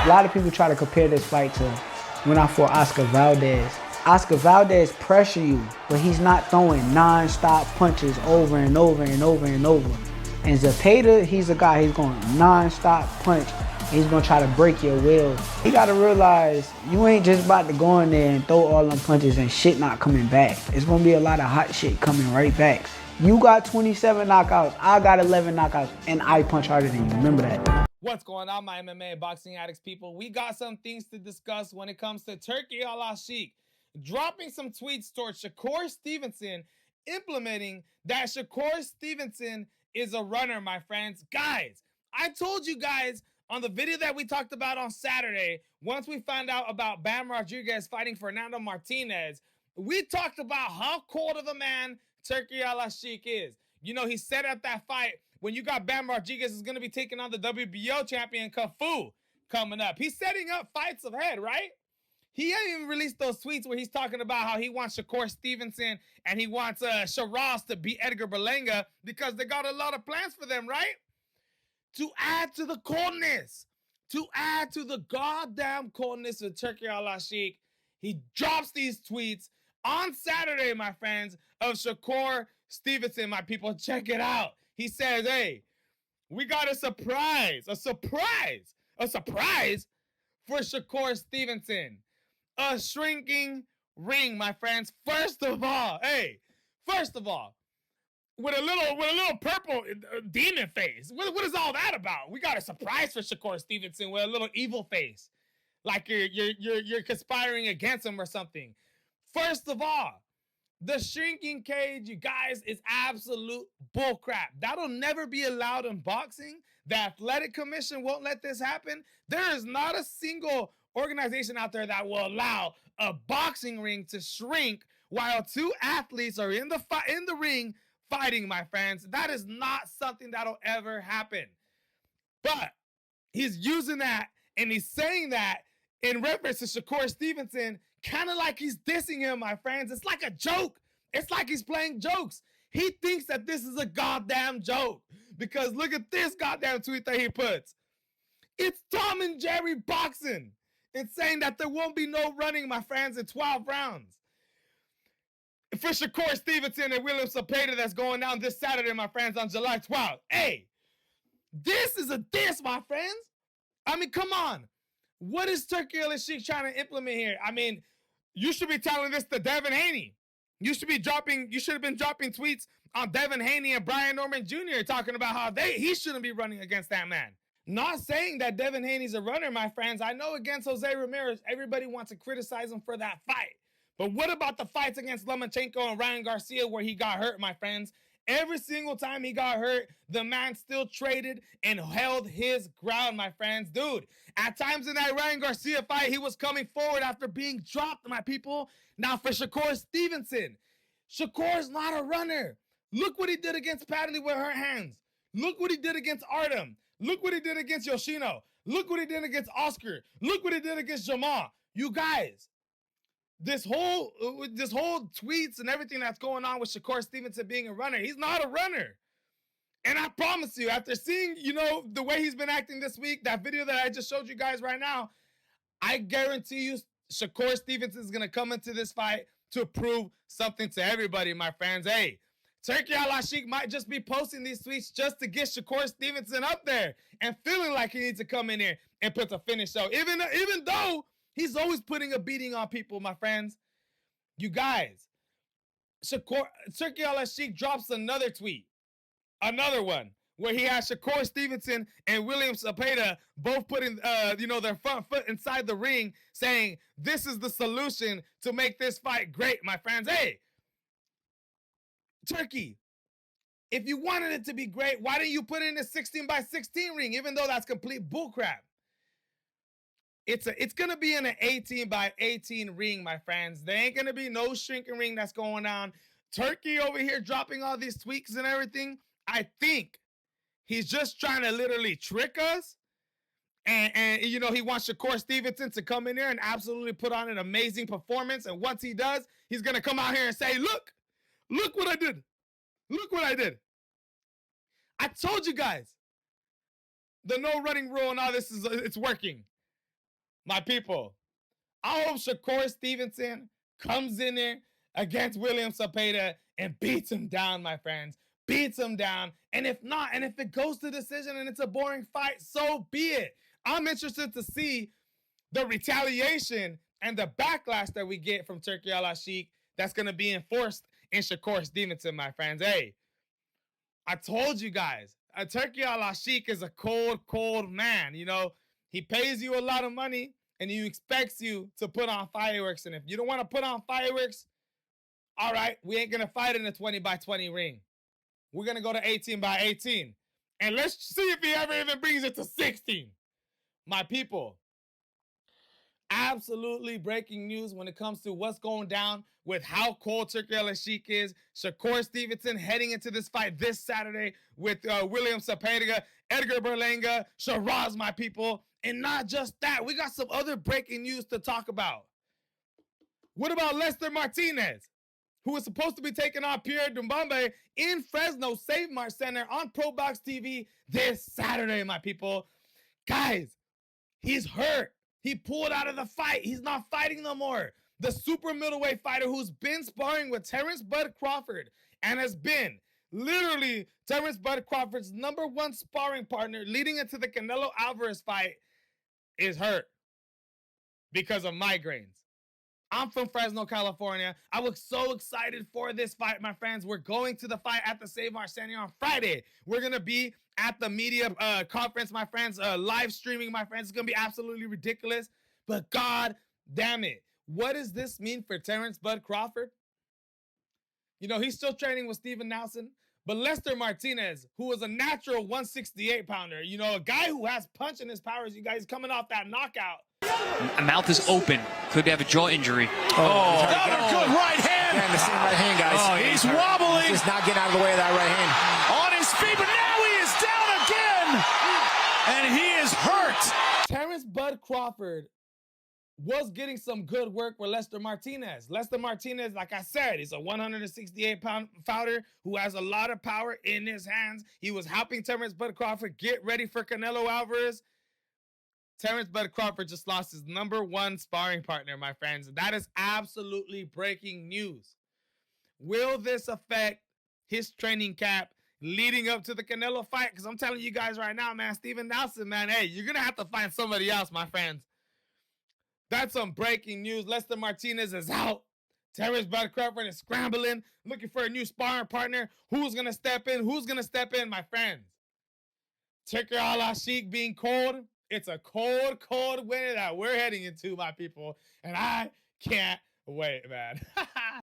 A lot of people try to compare this fight to when I fought Oscar Valdez. Oscar Valdez pressure you, but he's not throwing non-stop punches over and over and over and over. And Zepeda, he's a guy, he's going non-stop punch. He's gonna try to break your will. You gotta realize you ain't just about to go in there and throw all them punches and shit not coming back. It's gonna be a lot of hot shit coming right back. You got 27 knockouts, I got 11 knockouts, and I punch harder than you. Remember that. What's going on, my MMA and boxing addicts people? We got some things to discuss when it comes to Turki Alalshikh dropping some tweets towards SHAKUR Stevenson, implementing that SHAKUR Stevenson is a runner, my friends. Guys, I told you guys on the video that we talked about on Saturday, once we found out about Bam Rodriguez fighting Fernando Martinez, we talked about how cold of a man Turki Alalshikh is. You know, he said at that fight, when you got Bam Rodriguez is going to be taking on the WBO champion Kung Fu coming up. He's setting up fights ahead, right? He ain't even released those tweets where he's talking about how he wants SHAKUR Stevenson and he wants Shiraz to beat Edgar Berlanga because they got a lot of plans for them, right? To add to the coldness, to add to the goddamn coldness of Turki Alalshikh, he drops these tweets on Saturday, my friends, of SHAKUR Stevenson, my people. Check it out. He says, hey, we got a surprise for SHAKUR Stevenson. A shrinking ring, my friends. First of all, with a little purple demon face. What is all that about? We got a surprise for SHAKUR Stevenson with a little evil face, like you're conspiring against him or something. First of all, the shrinking cage, you guys, is absolute bullcrap. That'll never be allowed in boxing. The Athletic Commission won't let this happen. There is not a single organization out there that will allow a boxing ring to shrink while two athletes are in the ring fighting, my friends. That is not something that'll ever happen. But he's using that and he's saying that in reference to SHAKUR Stevenson, kind of like he's dissing him, my friends. It's like a joke. It's like he's playing jokes. He thinks that this is a goddamn joke because look at this goddamn tweet that he puts. It's Tom and Jerry boxing. It's saying that there won't be no running, my friends, in 12 rounds. For SHAKUR Stevenson and William Zepeda that's going down this Saturday, my friends, on July 12th. Hey, this is a diss, my friends. I mean, come on. What is Turki Alalshikh trying to implement here? I mean, you should be telling this to Devin Haney. You should have been dropping tweets on Devin Haney and Brian Norman Jr. talking about how he shouldn't be running against that man. Not saying that Devin Haney's a runner, my friends. I know against Jose Ramirez, everybody wants to criticize him for that fight. But what about the fights against Lomachenko and Ryan Garcia where he got hurt, my friends? Every single time he got hurt, the man still traded and held his ground, my friends. Dude, at times in that Ryan Garcia fight, he was coming forward after being dropped, my people. Now for SHAKUR Stevenson, SHAKUR's not a runner. Look what he did against Padley with her hands. Look what he did against Artem. Look what he did against Yoshino. Look what he did against Oscar. Look what he did against Jamal. You guys, this whole tweets and everything that's going on with SHAKUR Stevenson being a runner, he's not a runner. And I promise you, after seeing, the way he's been acting this week, that video that I just showed you guys right now, I guarantee you SHAKUR Stevenson is going to come into this fight to prove something to everybody, my friends. Hey, Turki Alalshikh might just be posting these tweets just to get SHAKUR Stevenson up there and feeling like he needs to come in here and put the finish out. Even though he's always putting a beating on people, my friends. You guys, Turki Alalshikh drops another tweet. Another one where he has SHAKUR Stevenson and William Zepeda both putting their front foot inside the ring saying, this is the solution to make this fight great, my friends. Hey, Turki, if you wanted it to be great, why didn't you put it in a 16x16 ring, even though that's complete bullcrap? It's going to be in an 18x18 ring, my friends. There ain't going to be no shrinking ring that's going on. Turki over here dropping all these tweaks and everything. I think he's just trying to literally trick us. And he wants SHAKUR Stevenson to come in there and absolutely put on an amazing performance. And once he does, he's going to come out here and say, look what I did. Look what I did. I told you guys the no running rule and all this it's working. My people, I hope SHAKUR Stevenson comes in there against William Zepeda and beats him down, my friends. Beats him down. And if not, and if it goes to decision and it's a boring fight, so be it. I'm interested to see the retaliation and the backlash that we get from Turki Alalshikh that's going to be enforced in SHAKUR Stevenson, my friends. Hey, I told you guys, Turki Alalshikh is a cold, cold man. You know, he pays you a lot of money and he expects you to put on fireworks. And if you don't want to put on fireworks, all right, we ain't going to fight in a 20-by-20 ring. We're going to go to 18-by-18. And let's see if he ever even brings it to 16. My people, absolutely breaking news when it comes to what's going down with how cold Turki Alalshikh is. SHAKUR Stevenson heading into this fight this Saturday with William Zepeda, Edgar Berlanga, Shiraz, my people. And not just that, we got some other breaking news to talk about. What about Lester Martinez, who is supposed to be taking on Pierre Dumbambe in Fresno Save Mart Center on Pro Box TV this Saturday, my people? Guys, he's hurt. He pulled out of the fight. He's not fighting no more. The super middleweight fighter who's been sparring with Terrence Bud Crawford and has been literally Terrence Bud Crawford's #1 sparring partner leading into the Canelo Alvarez fight is hurt because of migraines. I'm from Fresno, California. I was so excited for this fight, my friends. We're going to the fight at the Save Mart Center on Friday. We're going to be at the media conference, my friends, live streaming, my friends. It's going to be absolutely ridiculous. But God damn it. What does this mean for Terrence Bud Crawford? You know, he's still training with Steven Nelson. But Lester Martinez, who was a natural 168-pounder, you know, a guy who has punch in his powers, you guys, coming off that knockout. Mouth is open. Could have a jaw injury. Another good right hand. And the same right hand, guys. Oh, he's wobbling. He's just not getting out of the way of that right hand. On his feet, but now he is down again. And he is hurt. Terrence Bud Crawford was getting some good work with Lester Martinez. Lester Martinez, like I said, he's a 168-pound fighter who has a lot of power in his hands. He was helping Terrence Bud Crawford get ready for Canelo Alvarez. Terrence Bud Crawford just lost his #1 sparring partner, my friends. That is absolutely breaking news. Will this affect his training camp leading up to the Canelo fight? Because I'm telling you guys right now, man, Steven Nelson, man, hey, you're going to have to find somebody else, my friends. That's some breaking news. Lester Martinez is out. Terrence Bud Crawford is scrambling, looking for a new sparring partner. Who's going to step in? Who's going to step in, my friends? Turki Alalshikh being cold. It's a cold, cold winter that we're heading into, my people. And I can't wait, man.